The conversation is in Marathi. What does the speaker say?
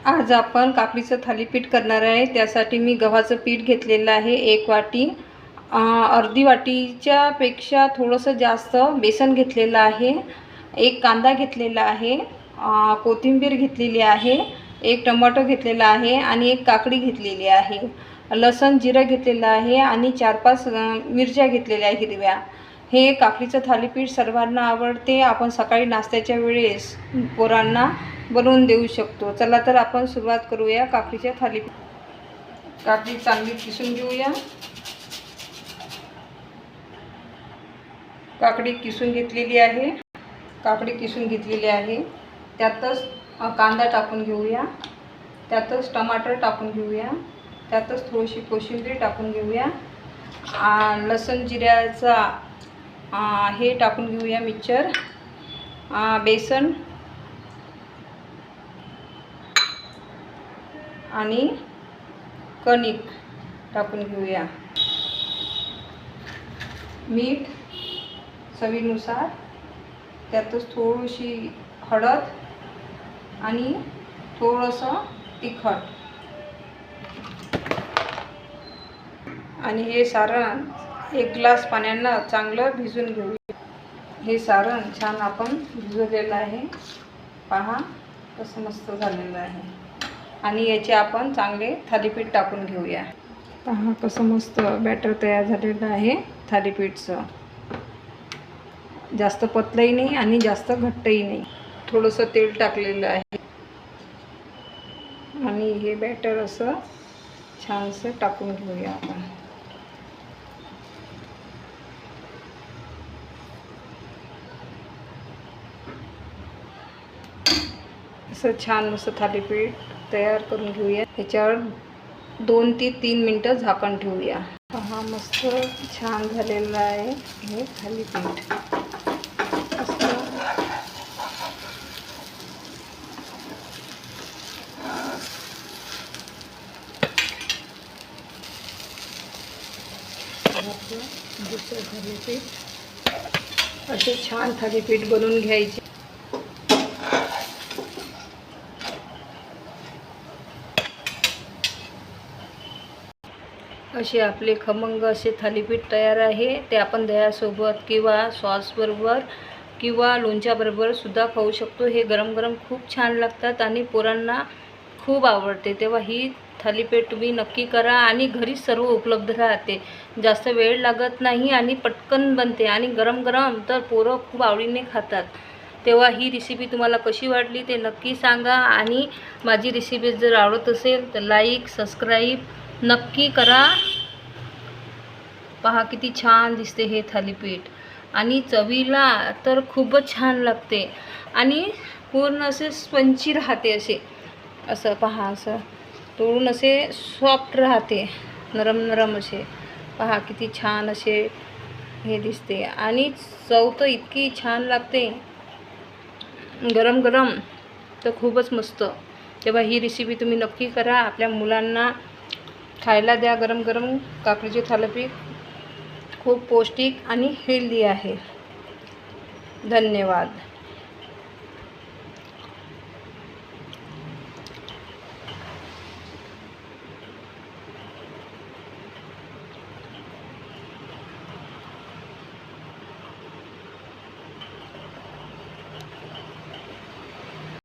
आज आपण काकडीचं थालीपीठ करणार आहे। त्यासाठी मी गव्हाचं पीठ घेतलेलं आहे 1 वाटी, अर्धी वाटीच्या पेक्षा थोडंसं जास्त बेसन घेतलेलं आहे, 1 कांदा घेतलेला आहे, कोथिंबीर घेतलेली आहे, 1 टमाटो घेतलेला आहे आणि 1 काकडी घेतलेली आहे, लसूण जिरं घेतलेलं आहे आणि 4-5 मिरच्या घेतलेल्या आहेत हिरव्या। हे काकडीचं थालीपीठ सर्वांना आवडते। आपण सकाळी नाश्त्याच्या वेळेस पोरांना बनवून देऊ शकतो। चला तर आपण सुरुवात करूया काकडीच्या थालीपीठ। काकडी चांगली किसून घेऊया। काकडी किसून घेतलेली आहे। त्यातच कांदा टाकून घेऊया, त्यातच टमाटर टाकून घेऊया, त्यातच थोडीशी कोशिंबीर टाकून घेऊया, लसूण जिऱ्याचा हे टाकून घेऊया मिक्सचर, बेसन आणि कणिक टाकून घेऊया, मीठ चवीनुसार, त्यातच थोडीशी हळद आणि थोडंसं तिखट आणि हे सारण 1 ग्लास पाण्यानं चांगलं भिजून घेऊया। हे सारण छान आपण भिजवलेलं आहे, पहा कसं मस्त झालेलं आहे। आणि याचे आपण चांगले थालीपीठ टाकून घेऊया। पहा कसं मस्त बॅटर तयार झालेलं आहे थालीपीठचं। जास्त पतलंही नाही आणि जास्त घट्टही नाही, थोडंसं तेल टाकलेलं आहे आणि हे बॅटर असं छानसं टाकून घेऊया आपण। असं छान मस्त थालीपीठ तयार करून घेऊया। त्याच्यावर 2 ते 3 मिनटं झाकण ठेवूया। पहा मस्त छान झालेलं आहे हे थालीपीठ। दुसरं थालीपीठ असे छान थालीपीठ बनवून घ्यायचे। असे आपले खमंग असे थालीपीठ तयार आहे। ते आपण दह्यासोबत किंवा सॉसबरोबर किंवा लोणच्याबरोबर सुद्धा खाऊ शकतो। हे गरम गरम खूप छान लागतात आणि पोरांना खूप आवडते। तेव्हा ही थालीपीठ तुम्ही नक्की करा आणि घरी सर्व उपलब्ध राहते, जास्त वेळ लागत नाही आणि पटकन बनते आणि गरम गरम तर पोरं खूप आवडीने खातात। तेव्हा ही रेसिपी तुम्हाला कशी वाटली ते नक्की सांगा आणि माझी रेसिपी जर आवडत असेल तर लाईक सबस्क्राईब नक्की करा। पहा किती छान दिसते हे थालीपीठ आणि चवीला तर खूपच छान लागते आणि पूर्ण असे स्पंची राहते, असं पहा असं तोडून असे सॉफ्ट राहते, नरम नरम असे। पहा किती छान असे हे दिसते आणि चव तर इतकी छान लागते गरम गरम तर खूपच मस्त। तेव्हा ही रेसिपी तुम्ही नक्की करा, आपल्या मुलांना खायला द्या। गरम गरम काकडीचे थालीपीठ खूप पौष्टिक आणि हेल्दी आहे। धन्यवाद।